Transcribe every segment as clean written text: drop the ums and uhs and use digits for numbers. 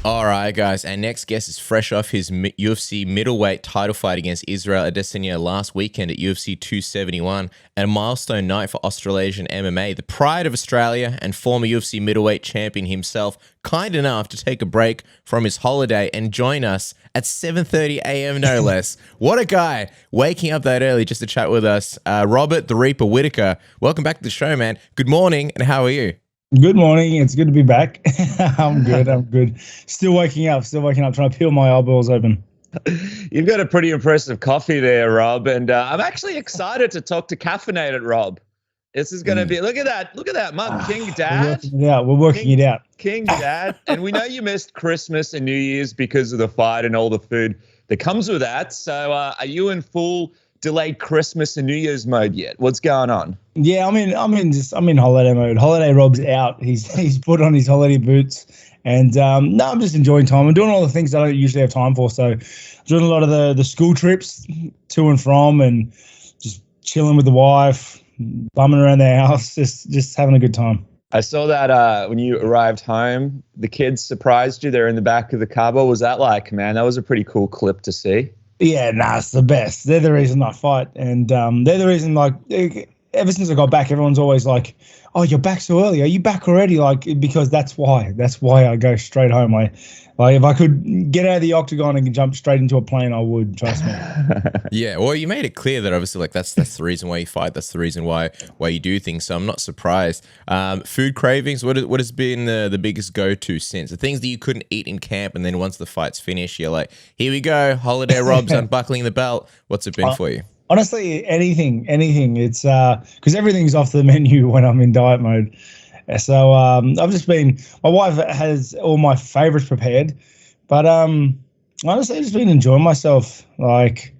All right, guys. Our next guest is fresh off his UFC middleweight title fight against Israel Adesanya last weekend at UFC 271, and a milestone night for Australasian MMA. The pride of Australia and former UFC middleweight champion himself, kind enough to take a break from his holiday and join us at 7:30 a.m. no less. What a guy, waking up that early just to chat with us. Robert the Reaper Whittaker, welcome back to the show, man. Good morning, and how are you? Good morning. It's good to be back. I'm good. Still waking up, trying to peel my eyeballs open. You've got a pretty impressive coffee there, Rob. And I'm actually excited to talk to Caffeinated Rob. This is going to be, look at that mug, King Dad. We're working it out. King Dad. And we know you missed Christmas and New Year's because of the fight and all the food that comes with that. So are you in full delayed Christmas and New Year's mode yet? What's going on? Yeah, I'm in holiday mode. Holiday Rob's out. He's put on his holiday boots, and no, I'm just enjoying time. I'm doing all the things I don't usually have time for. So, doing a lot of the school trips to and from, and just chilling with the wife, bumming around the house, just having a good time. I saw that when you arrived home, the kids surprised you. They're in the back of the car. What was that like, man? That was a pretty cool clip to see. Yeah, it's the best. They're the reason I fight, and they're the reason, like, ever since I got back, everyone's always like, "Oh, you're back so early. Are you back already?" Like, because that's why I go straight home. Like if I could get out of the octagon and jump straight into a plane, I would. Trust me. Yeah, well, you made it clear that obviously, like, that's the reason why you fight. That's the reason why you do things. So I'm not surprised. Food cravings. What has been the biggest go-to since? The things that you couldn't eat in camp, and then once the fight's finished, you're like, "Here we go, holiday Rob's unbuckling the belt." What's it been for you? Honestly, anything. It's because everything's off the menu when I'm in diet mode. So I've just been. My wife has all my favorites prepared, but honestly, I've just been enjoying myself. Like,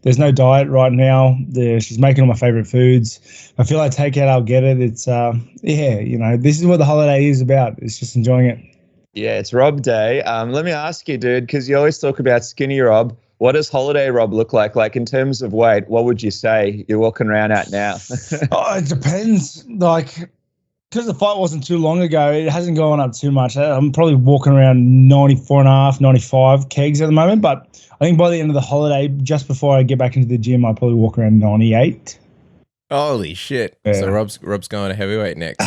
there's no diet right now. She's making all my favorite foods. I feel like takeout, I'll get it. It's this is what the holiday is about. It's just enjoying it. Yeah, it's Rob Day. Let me ask you, dude, because you always talk about skinny Rob. What does holiday Rob look like? Like, in terms of weight, what would you say you're walking around at now? It depends. Like, because the fight wasn't too long ago, it hasn't gone up too much. I'm probably walking around 94.5, 95 kegs at the moment. But I think by the end of the holiday, just before I get back into the gym, I'll probably walk around 98. Holy shit. Yeah. So Rob's going to heavyweight next.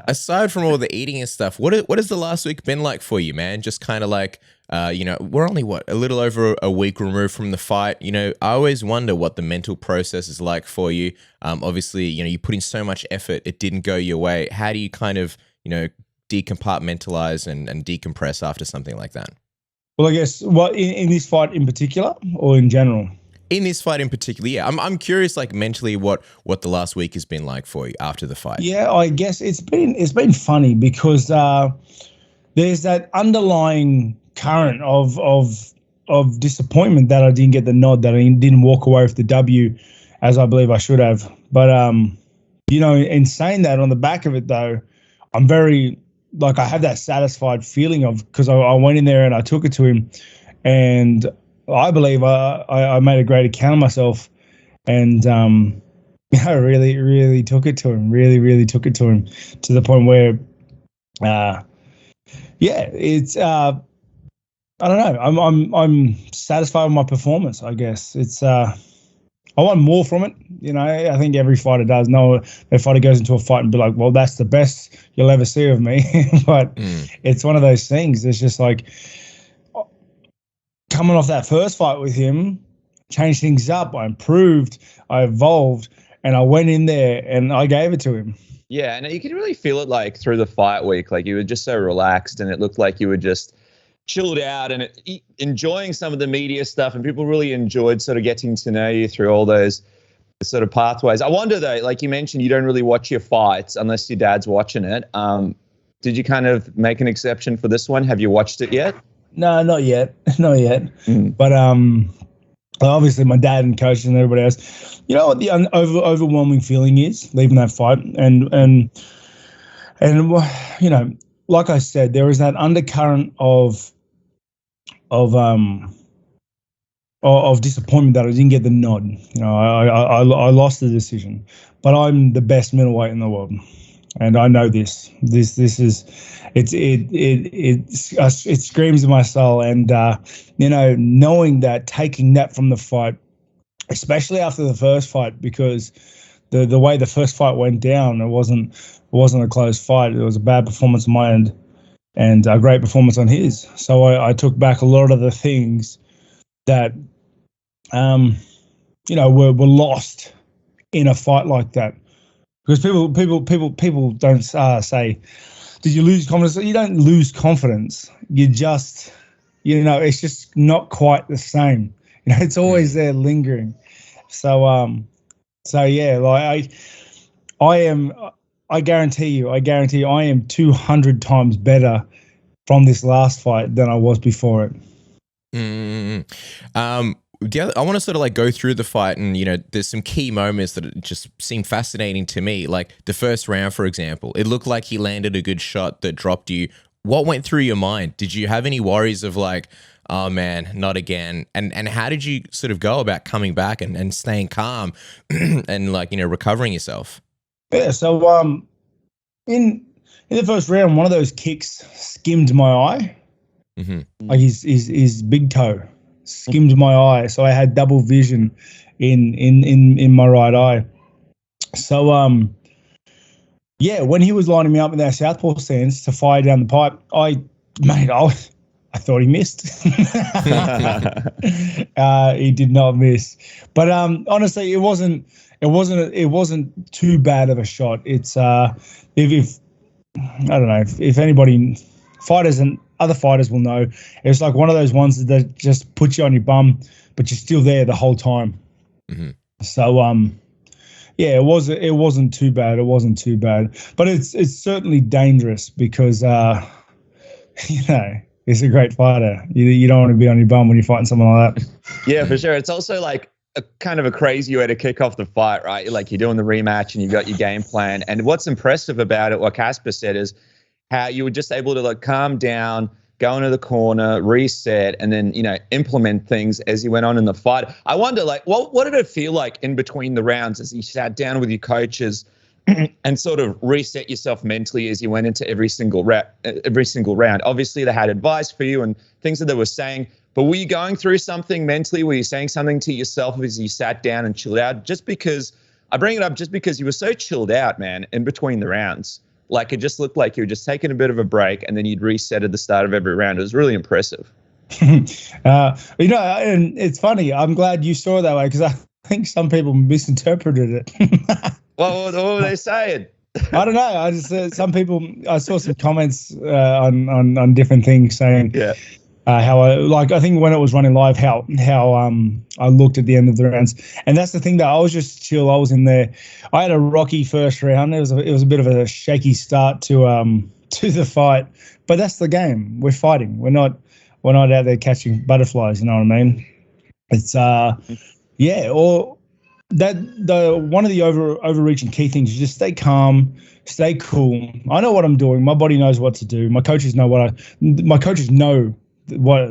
aside from all the eating and stuff, what has the last week been like for you, man? Just kind of like, we're only a little over a week removed from the fight. I always wonder what the mental process is like for you. Obviously, you put in so much effort, it didn't go your way. How do you kind of, decompartmentalize and decompress after something like that? Well, I guess in this fight in particular, or in general? In this fight in particular, yeah. I'm curious, like, mentally, what the last week has been like for you after the fight. Yeah, I guess it's been funny because there's that underlying current of disappointment that I didn't get the nod, that I didn't walk away with the W, as I believe I should have. But in saying that, on the back of it though, I'm very, like, I have that satisfied feeling of, because I went in there and I took it to him, and I believe I made a great account of myself, and I really, really took it to him. Really took it to him, to the point where, it's I don't know. I'm satisfied with my performance. I guess it's. I want more from it. I think every fighter does. No fighter goes into a fight and be like, "Well, that's the best you'll ever see of me." But it's one of those things. It's just like, coming off that first fight with him, changed things up. I improved, I evolved, and I went in there and I gave it to him. Yeah, and you could really feel it, like, through the fight week. Like, you were just so relaxed, and it looked like you were just chilled out and enjoying some of the media stuff, and people really enjoyed sort of getting to know you through all those sort of pathways. I wonder, though, like you mentioned, you don't really watch your fights unless your dad's watching it. Did you kind of make an exception for this one? Have you watched it yet? No, not yet. But obviously my dad and coach and everybody else, you know what the overwhelming feeling is leaving that fight, and like I said, there is that undercurrent of disappointment that I didn't get the nod. I lost the decision, but I'm the best middleweight in the world. and I know this. This is it screams in my soul, and knowing that, taking that from the fight, especially after the first fight, because the way the first fight went down, it wasn't a close fight. It was a bad performance on my end and a great performance on his. So I took back a lot of the things that were lost in a fight like that. Because people don't say, did you lose confidence? You don't lose confidence. You just, it's just not quite the same. It's always there lingering. So yeah, like I guarantee you, I am 200 times better from this last fight than I was before it. I want to sort of like go through the fight, and there's some key moments that just seem fascinating to me. Like the first round, for example, it looked like he landed a good shot that dropped you. What went through your mind? Did you have any worries of like, oh man, not again? And how did you sort of go about coming back and staying calm and like, recovering yourself? Yeah, so in the first round, one of those kicks skimmed my eye. Mm-hmm. Like his big toe skimmed my eye, so I had double vision in my right eye. So yeah, when he was lining me up in our southpaw stance to fire down the pipe, I thought he missed. He did not miss, but honestly, it wasn't too bad of a shot. It's if I don't know if anybody, fighters and other fighters will know, it's like one of those ones that just puts you on your bum, but you're still there the whole time. Mm-hmm. So yeah, it wasn't too bad. It wasn't too bad, but it's certainly dangerous because he's a great fighter. You don't want to be on your bum when you're fighting someone like that. Yeah, for sure. It's also like a kind of a crazy way to kick off the fight, right? You're doing the rematch and you got your game plan. And what's impressive about it, what Casper said, is how you were just able to like calm down, go into the corner, reset, and then, implement things as you went on in the fight. I wonder, like, what did it feel like in between the rounds as you sat down with your coaches and sort of reset yourself mentally as you went into every single round? Obviously, they had advice for you and things that they were saying, but were you going through something mentally? Were you saying something to yourself as you sat down and chilled out? Just because I bring it up, just because you were so chilled out, man, in between the rounds. Like it just looked like you were just taking a bit of a break and then you'd reset at the start of every round. It was really impressive. And it's funny. I'm glad you saw it that way because I think some people misinterpreted it. What were they saying? I don't know. I just some people. I saw some comments on different things saying, yeah, how I think when it was running live, how I looked at the end of the rounds, and that's the thing that I was just chill. I was in there. I had a rocky first round. It was a bit of a shaky start to the fight, but that's the game. We're fighting. We're not out there catching butterflies. You know what I mean? It's yeah. Or that one of the overreaching key things is just stay calm, stay cool. I know what I'm doing. My body knows what to do. My coaches know my coaches know what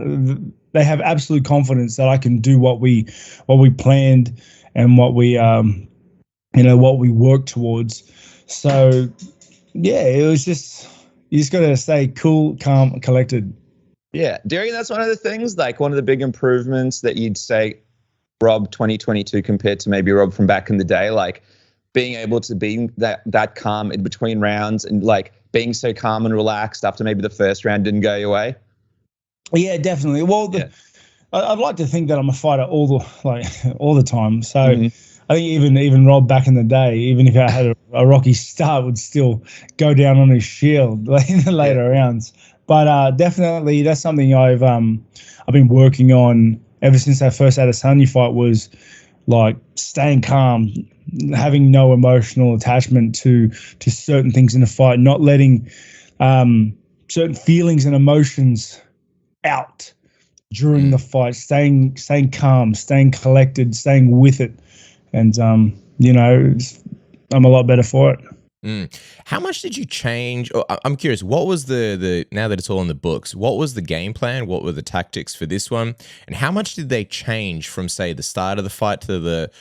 they have absolute confidence that I can do what we planned and what we what we worked towards. So yeah, it was just, you just got to stay cool, calm, collected. Yeah. Do you reckon that's one of the things, like one of the big improvements that you'd say Rob 2022 compared to maybe Rob from back in the day, like being able to be that calm in between rounds and like being so calm and relaxed after maybe the first round didn't go your way? Yeah, definitely. Well, I'd like to think that I'm a fighter all the time. So I think even Rob back in the day, even if I had a rocky start, would still go down on his shield in the later rounds. But definitely that's something I've been working on ever since that first Adesanya fight, was like staying calm, having no emotional attachment to certain things in the fight, not letting certain feelings and emotions out during the fight, staying calm, staying collected, staying with it. And, I'm a lot better for it. How much did you change? I'm curious, what was the now that it's all in the books, what was the game plan? What were the tactics for this one? And how much did they change from, say, the start of the fight to the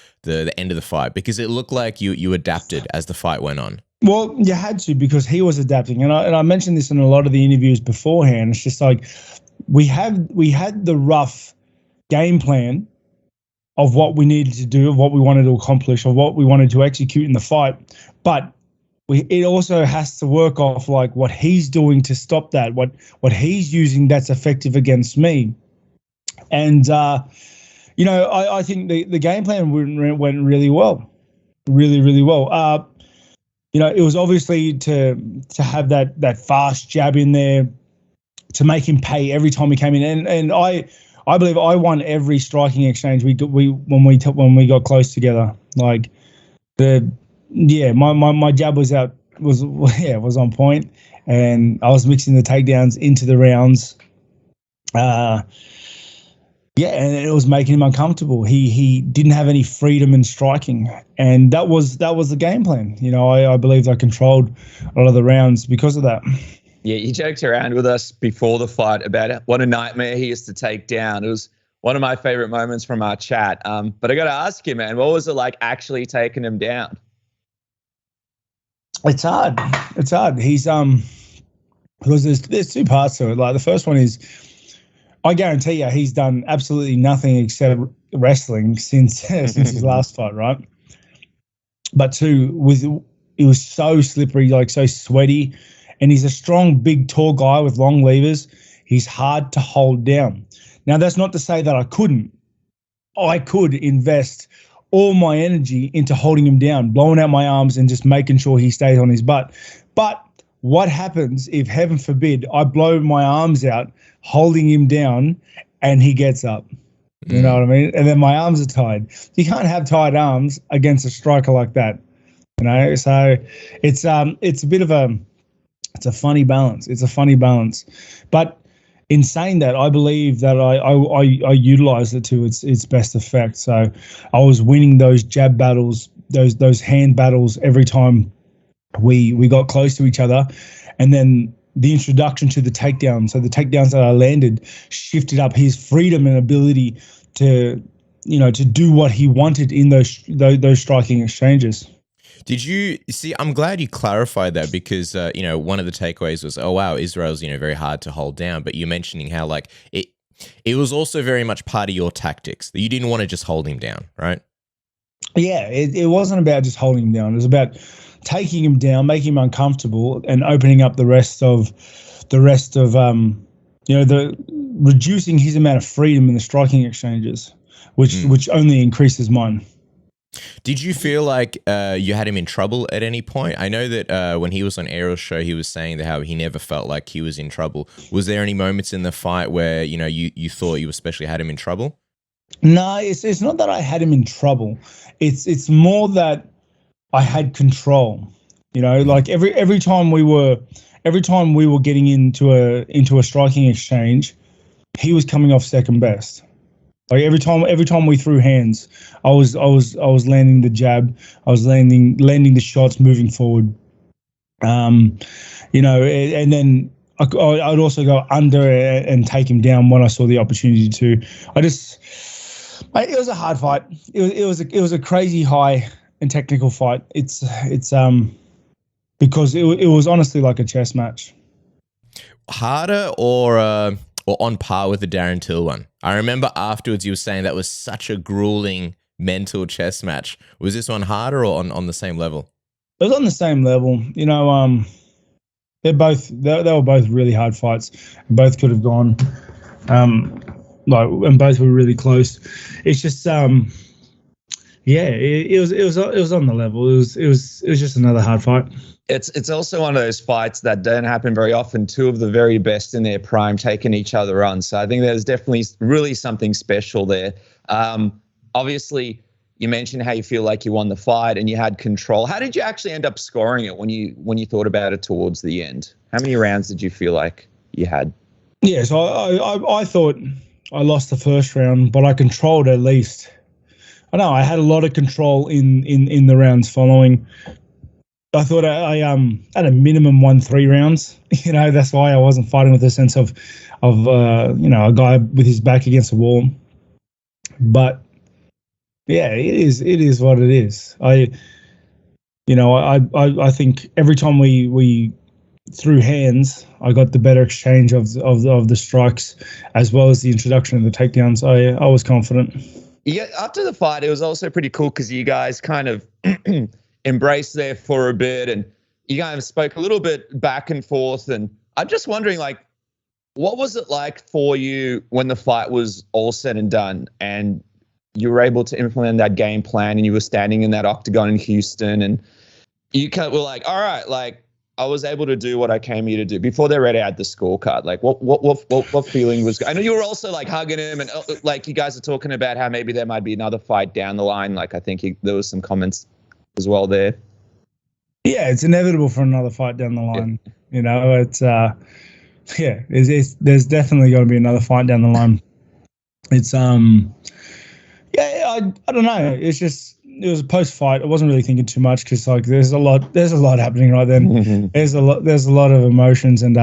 end of the fight? Because it looked like you adapted as the fight went on. Well, you had to because he was adapting, and I mentioned this in a lot of the interviews beforehand. It's just like we had the rough game plan of what we needed to do, of what we wanted to accomplish, of what we wanted to execute in the fight, but it also has to work off like what he's doing to stop that, what he's using that's effective against me, and I think the game plan went really well, really well. It was obviously to have that fast jab in there to make him pay every time he came in, and I believe I won every striking exchange when we got close together. Like my jab was on point, and I was mixing the takedowns into the rounds. And it was making him uncomfortable. He didn't have any freedom in striking, and that was the game plan. I believed I controlled a lot of the rounds because of that. Yeah, you joked around with us before the fight about what a nightmare he used to take down. It was one of my favorite moments from our chat. But I got to ask you, man, what was it like actually taking him down? It's hard. He's because there's two parts to it. Like the first one is, I guarantee you, he's done absolutely nothing except wrestling since his last fight, right? But two, it was so slippery, like so sweaty, and he's a strong, big, tall guy with long levers. He's hard to hold down. Now, that's not to say that I couldn't. I could invest all my energy into holding him down, blowing out my arms and just making sure he stays on his butt. But what happens if, heaven forbid, I blow my arms out, holding him down, and he gets up? You know what I mean? And then my arms are tied. You can't have tied arms against a striker like that. So it's a bit of it's a funny balance. It's a funny balance. But in saying that, I believe that I utilized it to its best effect. So I was winning those jab battles, those hand battles every time we got close to each other, and then the introduction to the takedown. So the takedowns that I landed shifted up his freedom and ability to do what he wanted in those striking exchanges. Did you see? I'm glad you clarified that because one of the takeaways was, oh wow, Israel's very hard to hold down. But you're mentioning how like it was also very much part of your tactics that you didn't want to just hold him down, right? Yeah, it wasn't about just holding him down. It was about taking him down, making him uncomfortable, and opening up the rest of reducing his amount of freedom in the striking exchanges, which only increases mine. Did you feel like you had him in trouble at any point? I know that when he was on Ariel's show, he was saying that how he never felt like he was in trouble. Was there any moments in the fight where you thought you especially had him in trouble? No, it's not that I had him in trouble. It's more that I had control. Like every time we were getting into a striking exchange, he was coming off second best. Like every time we threw hands, I was landing the jab, I was landing the shots, moving forward. And then I'd also go under and take him down when I saw the opportunity to. It was a hard fight. It was a crazy high and technical fight. It's because it was honestly like a chess match. Harder or on par with the Darren Till one? I remember afterwards you were saying that was such a grueling mental chess match. Was this one harder or on the same level? It was on the same level. They were both really hard fights. Both could have gone, and both were really close. It's just, it was on the level. It was just another hard fight. It's also one of those fights that don't happen very often. Two of the very best in their prime taking each other on. So I think there's definitely really something special there. Obviously, you mentioned how you feel like you won the fight and you had control. How did you actually end up scoring it when you thought about it towards the end? How many rounds did you feel like you had? Yeah, so I thought I lost the first round, but I controlled at least. I know I had a lot of control in the rounds following. I thought I at a minimum won 3 rounds. That's why I wasn't fighting with a sense of a guy with his back against the wall. But yeah, it is what it is. I think every time we threw hands, I got the better exchange of the strikes as well as the introduction of the takedowns. I was confident. Yeah, after the fight, it was also pretty cool because you guys kind of embraced there for a bit, and you kind of spoke a little bit back and forth. And I'm just wondering, like, what was it like for you when the fight was all said and done, and you were able to implement that game plan, and you were standing in that octagon in Houston, and you kind of were like, all right, like, I was able to do what I came here to do before they read out the scorecard. Like, what feeling was? I know you were also like hugging him, and like you guys are talking about how maybe there might be another fight down the line. Like, I think there was some comments as well there. Yeah, it's inevitable for another fight down the line. Yeah. It's there's definitely got to be another fight down the line. It's I don't know. It's just. It was a post-fight. I wasn't really thinking too much because like there's a lot happening right then. There's a lot of emotions and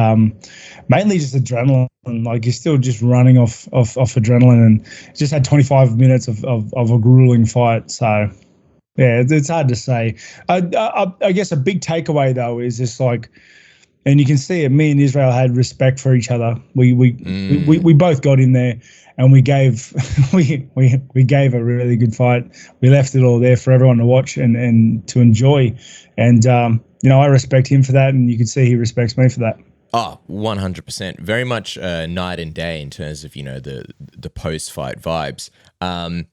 mainly just adrenaline. Like you're still just running off adrenaline, and just had 25 minutes of a grueling fight. So yeah, it's hard to say. I guess a big takeaway though is just like, and you can see it. Me and Israel had respect for each other. We both got in there. And we gave we gave a really good fight. We left it all there for everyone to watch and to enjoy. And I respect him for that, and you can see he respects me for that. Oh, 100%. Very much night and day in terms of the post-fight vibes. I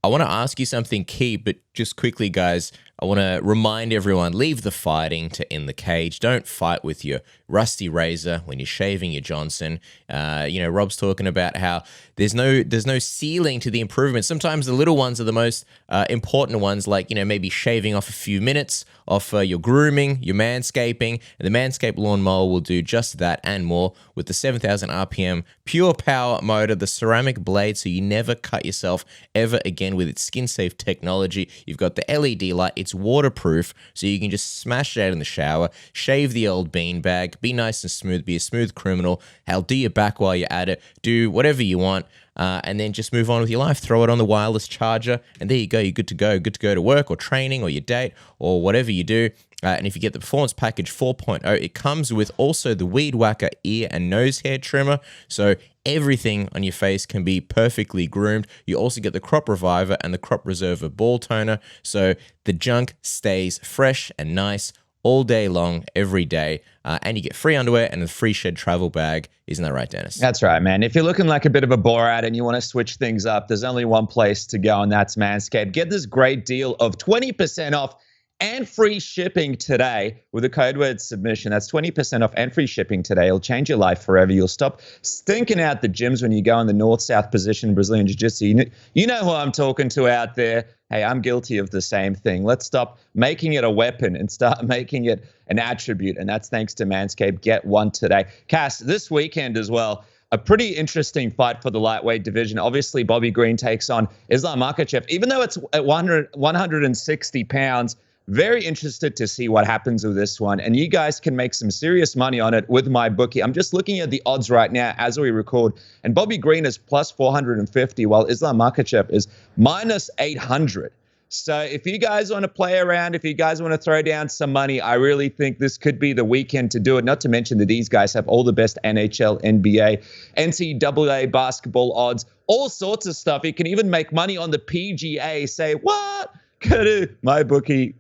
want to ask you something key, but just quickly, guys, I want to remind everyone, leave the fighting to in the cage. Don't fight with your rusty razor when you're shaving your Johnson. Rob's talking about how there's no ceiling to the improvements. Sometimes the little ones are the most important ones, like, maybe shaving off a few minutes off your grooming, your manscaping, and the Manscaped lawnmower will do just that and more with the 7,000 RPM pure power motor, the ceramic blade, so you never cut yourself ever again with its skin-safe technology. You've got the LED light. It's waterproof, so you can just smash it out in the shower, shave the old beanbag, be nice and smooth, be a smooth criminal. Hell, do your back while you're at it. Do whatever you want. And then just move on with your life. Throw it on the wireless charger, and there you go. You're good to go. Good to go to work or training or your date or whatever you do. And if you get the Performance Package 4.0, it comes with also the Weed Whacker ear and nose hair trimmer. So everything on your face can be perfectly groomed. You also get the Crop Reviver and the Crop Reserver ball toner. So the junk stays fresh and nice all day long, every day. And you get free underwear and a free shed travel bag. Isn't that right, Dennis? That's right, man. If you're looking like a bit of a Borat and you want to switch things up, there's only one place to go, and that's Manscaped. Get this great deal of 20% off and free shipping today with the code word submission. That's 20% off and free shipping today. It'll change your life forever. You'll stop stinking out the gyms when you go in the north-south position in Brazilian Jiu-Jitsu. You know who I'm talking to out there. Hey, I'm guilty of the same thing. Let's stop making it a weapon and start making it an attribute. And that's thanks to Manscaped. Get one today. Cass, this weekend as well, a pretty interesting fight for the lightweight division. Obviously, Bobby Green takes on Islam Makhachev. Even though it's at 160 pounds, very interested to see what happens with this one. And you guys can make some serious money on it with my bookie. I'm just looking at the odds right now as we record. And Bobby Green is plus 450, while Islam Makhachev is minus 800. So if you guys want to play around, if you guys want to throw down some money, I really think this could be the weekend to do it. Not to mention that these guys have all the best NHL, NBA, NCAA basketball odds, all sorts of stuff. You can even make money on the PGA. Say, what? Go to MyBookie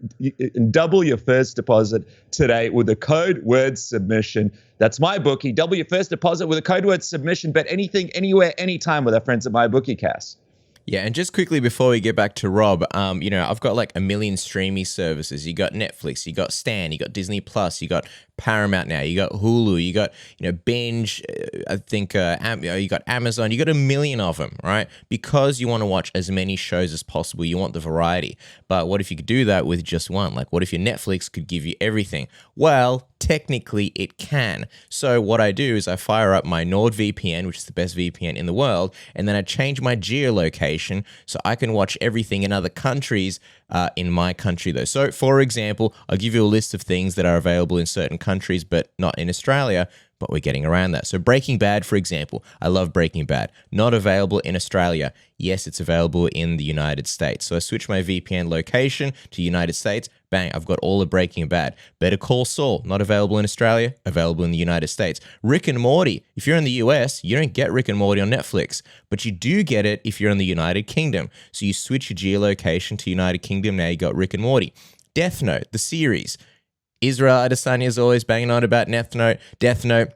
and double your first deposit today with the code word submission. That's MyBookie. Double your first deposit with the code word submission. Bet anything, anywhere, anytime with our friends at MyBookie, Cass. Yeah, and just quickly before we get back to Rob, I've got like a million streaming services. You got Netflix, you got Stan, you got Disney Plus, you got Paramount now, you got Hulu, you got Binge. I think you got Amazon. You got a million of them, right? Because you want to watch as many shows as possible. You want the variety. But what if you could do that with just one? Like, what if your Netflix could give you everything? Well, technically it can. So what I do is I fire up my NordVPN, which is the best VPN in the world, and then I change my geolocation so I can watch everything in other countries in my country though. So for example, I'll give you a list of things that are available in certain countries, but not in Australia. But we're getting around that. So Breaking Bad, for example, I love Breaking Bad. Not available in Australia. Yes, it's available in the United States. So I switch my VPN location to United States. Bang, I've got all of Breaking Bad. Better Call Saul, not available in Australia, available in the United States. Rick and Morty, if you're in the US, you don't get Rick and Morty on Netflix, but you do get it if you're in the United Kingdom. So you switch your geolocation to United Kingdom, now you got Rick and Morty. Death Note, the series. Israel Adesanya is always banging on about Death Note. Death Note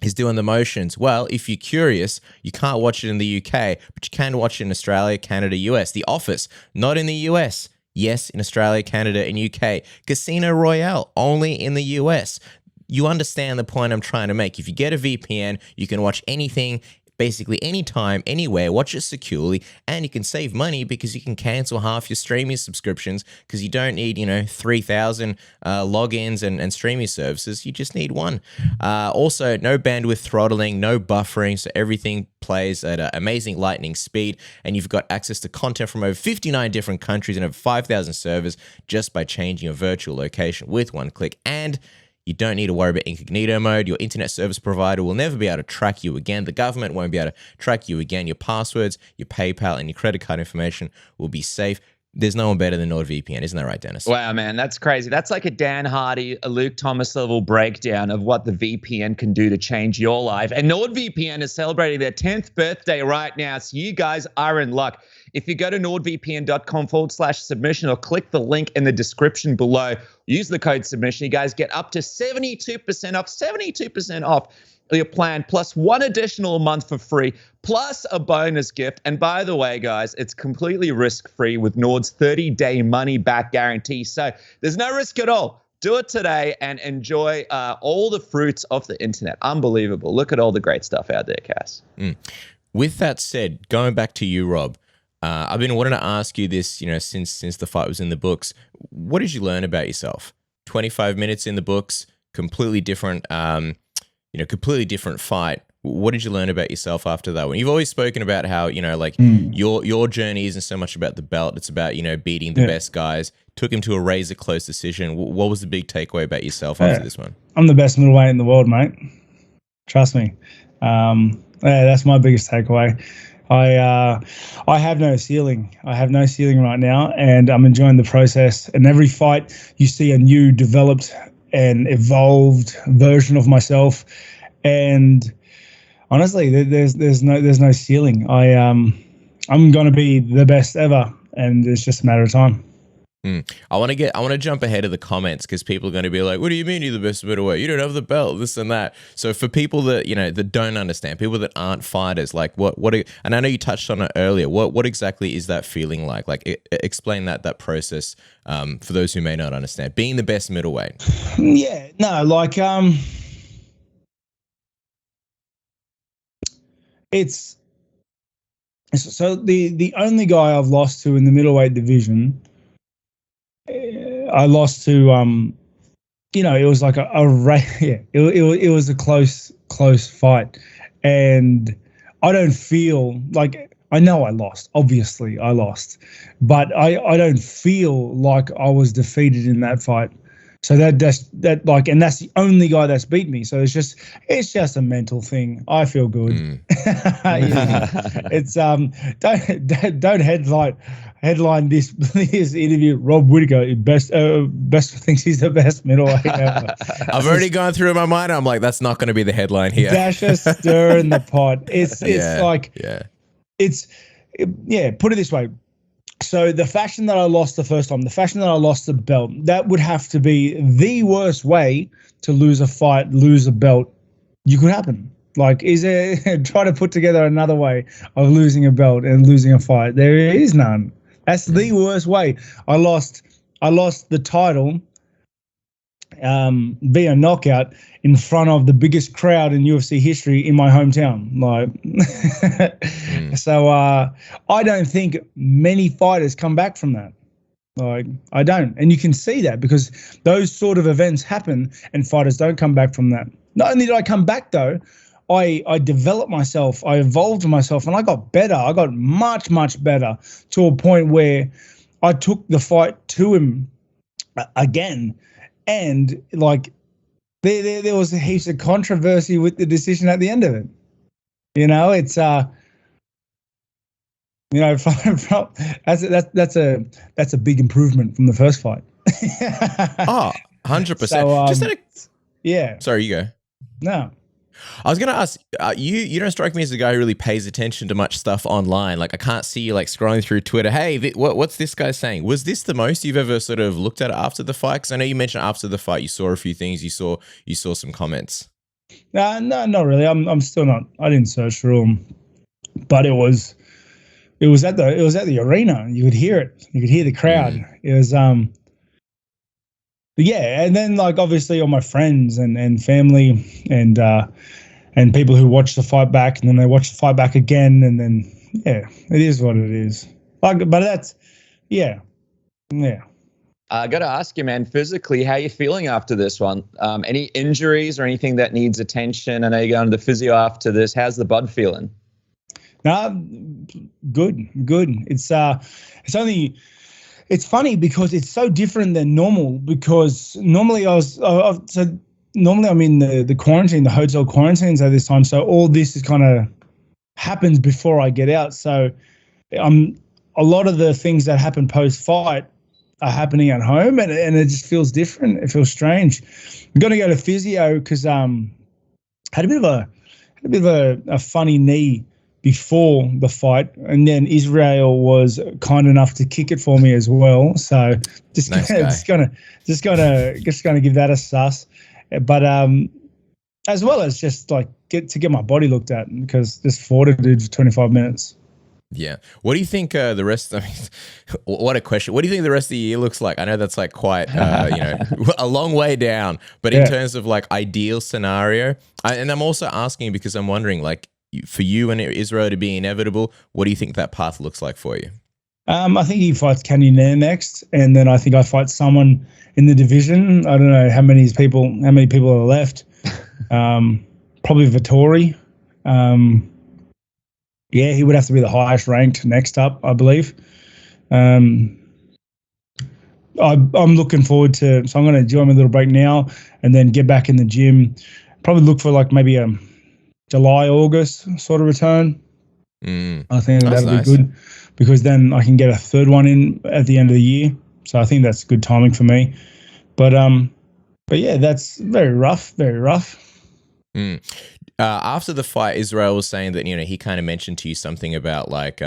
is doing the motions. Well, if you're curious, you can't watch it in the UK, but you can watch it in Australia, Canada, US. The Office, not in the US. Yes, in Australia, Canada, and UK. Casino Royale, only in the US. You understand the point I'm trying to make. If you get a VPN, you can watch anything, basically anytime, anywhere, watch it securely, and you can save money because you can cancel half your streaming subscriptions because you don't need, 3,000 logins and streaming services. You just need one. Also, no bandwidth throttling, no buffering, so everything plays at an amazing lightning speed, and you've got access to content from over 59 different countries and over 5,000 servers just by changing your virtual location with one click. And you don't need to worry about incognito mode. Your internet service provider will never be able to track you again. The government won't be able to track you again. Your passwords, your PayPal, and your credit card information will be safe. There's no one better than NordVPN. Isn't that right, Dennis? Wow, man, that's crazy. That's like a Dan Hardy, a Luke Thomas level breakdown of what the VPN can do to change your life. And NordVPN is celebrating their 10th birthday right now, so you guys are in luck. If you go to nordvpn.com/submission or click the link in the description below, use the code submission, you guys get up to 72% off your plan, plus one additional month for free, plus a bonus gift. And by the way, guys, it's completely risk-free with Nord's 30-day money-back guarantee. So there's no risk at all. Do it today and enjoy all the fruits of the internet. Unbelievable. Look at all the great stuff out there, Cass. With that said, going back to you, Rob, I've been wanting to ask you this, since the fight was in the books. What did you learn about yourself? 25 minutes in the books, completely different, completely different fight. What did you learn about yourself after that one? You've always spoken about how, your journey isn't so much about the belt. It's about, beating the best guys. Took him to a razor close decision. What was the big takeaway about yourself after this one? I'm the best middleweight in the world, mate. Trust me. That's my biggest takeaway. I have no ceiling. I have no ceiling right now, and I'm enjoying the process. And every fight, you see a new, developed, and evolved version of myself. And honestly, there's no ceiling. I'm gonna be the best ever, and it's just a matter of time. I want to jump ahead of the comments because people are going to be like, what do you mean you're the best middleweight? You don't have the belt, this and that. So for people that, that don't understand, people that aren't fighters, like and I know you touched on it earlier, what exactly is that feeling like? Like explain that process for those who may not understand, being the best middleweight. Yeah, no, like, it's, so the only guy I've lost to in the middleweight division, I lost to, it was like it was a close fight, and I don't feel like, I know I lost. Obviously, I lost, but I don't feel like I was defeated in that fight. So and that's the only guy that's beat me. So it's just a mental thing. I feel good. It's don't headline this interview. Rob Whittaker best thinks he's the best middleweight ever. I've already gone through in my mind. I'm like, that's not going to be the headline here. Dash a stir in the pot. It's put it this way. So the fashion that I lost the first time, the fashion that I lost the belt, that would have to be the worst way to lose a fight, lose a belt you could happen. Like, is there, try to put together another way of losing a belt and losing a fight? There is none. That's the worst way. I lost the title via knockout in front of the biggest crowd in UFC history in my hometown. So I don't think many fighters come back from that. Like, I don't. And you can see that because those sort of events happen and fighters don't come back from that. Not only did I come back, though, I developed myself, I evolved myself, and I got better. I got much, much better to a point where I took the fight to him again. And, like, there was a heaps of controversy with the decision at the end of it. You know, it's you know, that's a big improvement from the first fight. Oh, 100%. So, Just had a, yeah. sorry, you go. No. I was going to ask, you don't strike me as a guy who really pays attention to much stuff online. Like, I can't see you like scrolling through Twitter. Hey, what's this guy saying? Was this the most you've ever sort of looked at after the fight? Because I know you mentioned after the fight you saw a few things. You saw some comments. No, not really. I'm still not. I didn't search through them, but it was at the arena. You could hear it. You could hear the crowd. It was yeah, and then like obviously all my friends and family and people who watch the fight back and then they watch the fight back again and then yeah, it is what it is. Like, but that's yeah. I got to ask you, man, physically, how are you feeling after this one? Any injuries or anything that needs attention? I know you're going to the physio after this. How's the bud feeling? Good. It's funny because it's so different than normal because normally normally I'm in the quarantine, the hotel quarantines at this time. So all this is kind of happens before I get out. So a lot of the things that happen post fight are happening at home and it just feels different. It feels strange. I'm going to go to physio because had a bit of a funny knee before the fight, and then Israel was kind enough to kick it for me as well. So just gonna give that a sus, but as well as just like get my body looked at because just fortitude for 25 minutes. Yeah. What do you think the rest? I mean, what a question. What do you think the rest of the year looks like? I know that's like quite, a long way down. But in terms of like ideal scenario, and I'm also asking because I'm wondering, like, for you and Israel to be inevitable, what do you think that path looks like for you? I think he fights Kenny Nair next, and then I think I fight someone in the division. I don't know how many people are left. Probably Vittori. Yeah, he would have to be the highest ranked next up, I believe. I'm looking forward to. So I'm going to enjoy my little break now, and then get back in the gym. Probably look for like maybe a July, August sort of return. I think that'll be good because then I can get a third one in at the end of the year. So I think that's good timing for me. But yeah, that's very rough. After the fight, Israel was saying that, he kind of mentioned to you something about like,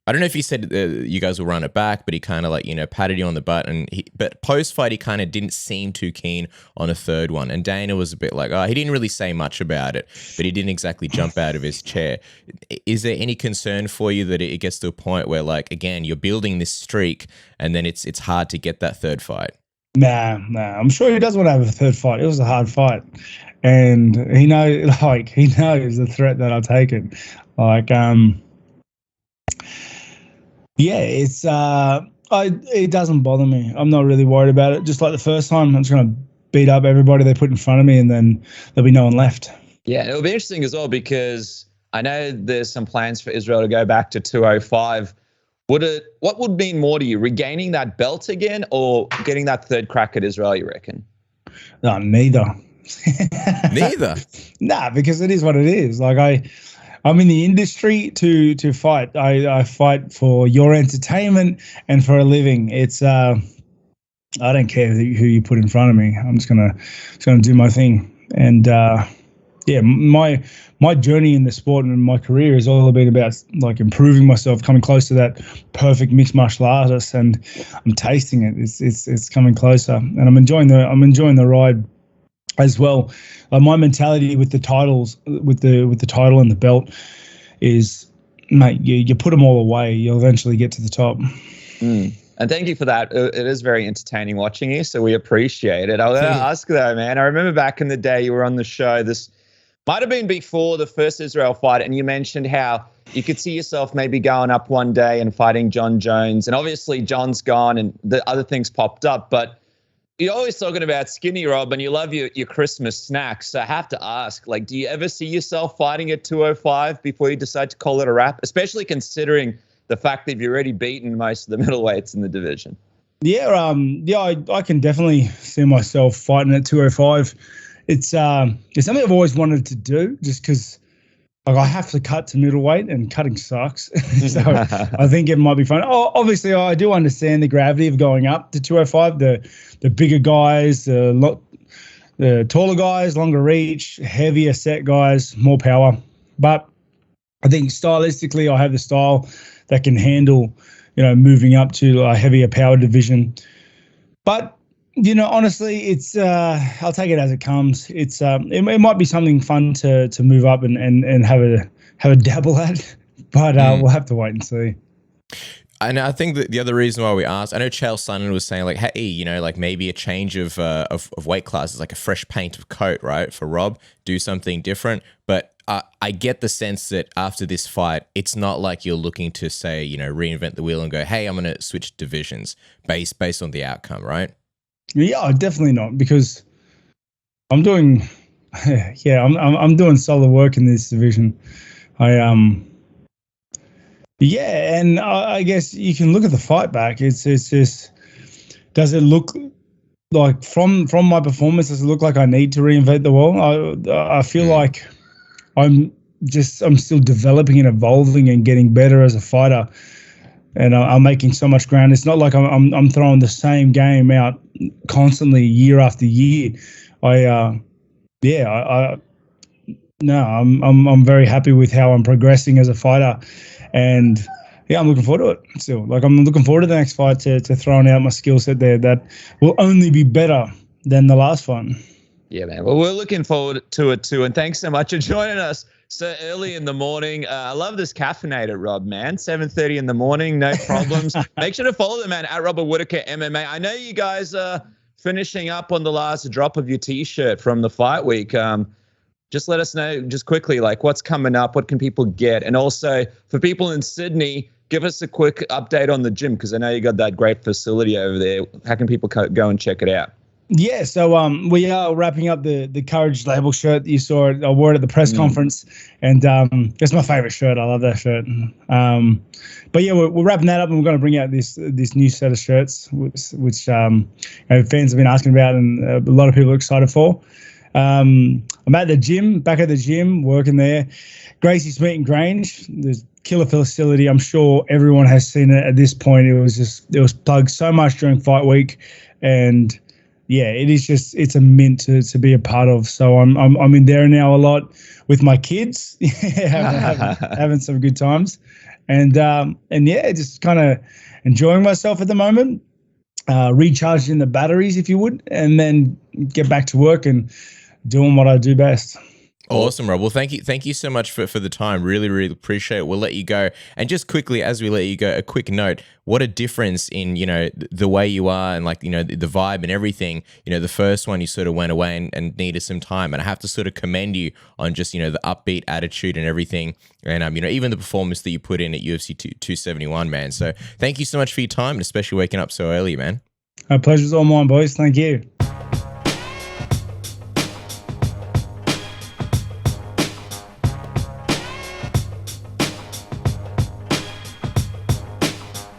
I don't know if he said you guys will run it back, but he kind of like, patted you on the butt. But post-fight, he kind of didn't seem too keen on a third one. And Dana was a bit like, he didn't really say much about it, but he didn't exactly jump out of his chair. Is there any concern for you that it gets to a point where, like, again, you're building this streak and then it's hard to get that third fight? Nah. I'm sure he does want to have a third fight. It was a hard fight. And he knows the threat that I'll take it. Like, yeah, it doesn't bother me. I'm not really worried about it. Just like the first time, I'm just going to beat up everybody they put in front of me, and then there'll be no one left. Yeah, it'll be interesting as well because I know there's some plans for Israel to go back to 205. What would mean more to you, regaining that belt again or getting that third crack at Israel, you reckon? No, neither. Neither? Nah, because it is what it is. Like I'm in the industry to fight. I fight for your entertainment and for a living. It's I don't care who you put in front of me. I'm just gonna do my thing. And yeah, my journey in the sport and my career has all been about like improving myself, coming close to that perfect mixed martial artist, and I'm tasting it. It's coming closer, and I'm enjoying the ride as well. My mentality with the titles, with the title and the belt, is, mate, you put them all away, you'll eventually get to the top. And thank you for that. It is very entertaining watching you, so we appreciate it. I was going to ask though, man, I remember back in the day you were on the show. This might have been before the first Israel fight, and you mentioned how you could see yourself maybe going up one day and fighting John Jones. And obviously John's gone and the other things popped up, but you're always talking about Skinny Rob and you love your Christmas snacks. So I have to ask, like, do you ever see yourself fighting at 205 before you decide to call it a wrap, especially considering the fact that you've already beaten most of the middleweights in the division? I can definitely see myself fighting at 205. It's something I've always wanted to do, just because like I have to cut to middleweight and cutting sucks. So I think it might be fun. Oh, obviously, I do understand the gravity of going up to 205. The bigger guys, the taller guys, longer reach, heavier set guys, more power. But I think stylistically, I have the style that can handle, moving up to a heavier power division. But honestly, it's I'll take it as it comes. It's it might be something fun to move up and have a dabble at, but we'll have to wait and see. And I think that the other reason why we asked, I know Chael Sonnen was saying like, hey, like maybe a change of weight classes, like a fresh paint of coat, right? For Rob, do something different. But I get the sense that after this fight, it's not like you're looking to say, reinvent the wheel and go, hey, I'm going to switch divisions based on the outcome, right? Yeah, definitely not, because I'm doing, I'm doing solid work in this division. And I guess you can look at the fight back. It's just, does it look like from my performance? Does it look like I need to reinvent the wheel? I feel like I'm still developing and evolving and getting better as a fighter, and I'm making so much ground. It's not like I'm throwing the same game out constantly year after year. I'm very happy with how I'm progressing as a fighter. And yeah, I'm looking forward to it still. Like, I'm looking forward to the next fight to throwing out my skill set there that will only be better than the last one. Yeah, man. Well, we're looking forward to it too. And thanks so much for joining us so early in the morning. I love this caffeinated, Rob, man. 7:30 in the morning, no problems. Make sure to follow the man at Robert Whittaker MMA. I know you guys are finishing up on the last drop of your T-shirt from the fight week. Just let us know just quickly, like what's coming up, what can people get? And also for people in Sydney, give us a quick update on the gym, because I know you got that great facility over there. How can people go and check it out? Yeah, so we are wrapping up the Courage label shirt that you saw. I wore it at the press conference, and it's my favorite shirt. I love that shirt. But yeah, we're wrapping that up, and we're going to bring out this new set of shirts, which fans have been asking about, and a lot of people are excited for. I'm at the gym, back at the gym, working there. Gracie's Meat and Grange, the killer facility. I'm sure everyone has seen it at this point. It was plugged so much during fight week, and yeah, it's a mint to be a part of. So I'm in there now a lot with my kids, having some good times, and yeah, just kind of enjoying myself at the moment, recharging the batteries, if you would, and then get back to work and doing what I do best. Awesome, Rob. Well, thank you so much for the time. Really, really appreciate it. We'll let you go. And just quickly, as we let you go, a quick note. What a difference in, the way you are and like, the vibe and everything. The first one, you sort of went away and needed some time. And I have to sort of commend you on just, the upbeat attitude and everything. And, even the performance that you put in at UFC 271, man. So thank you so much for your time, and especially waking up so early, man. Our pleasure's all mine, boys. Thank you.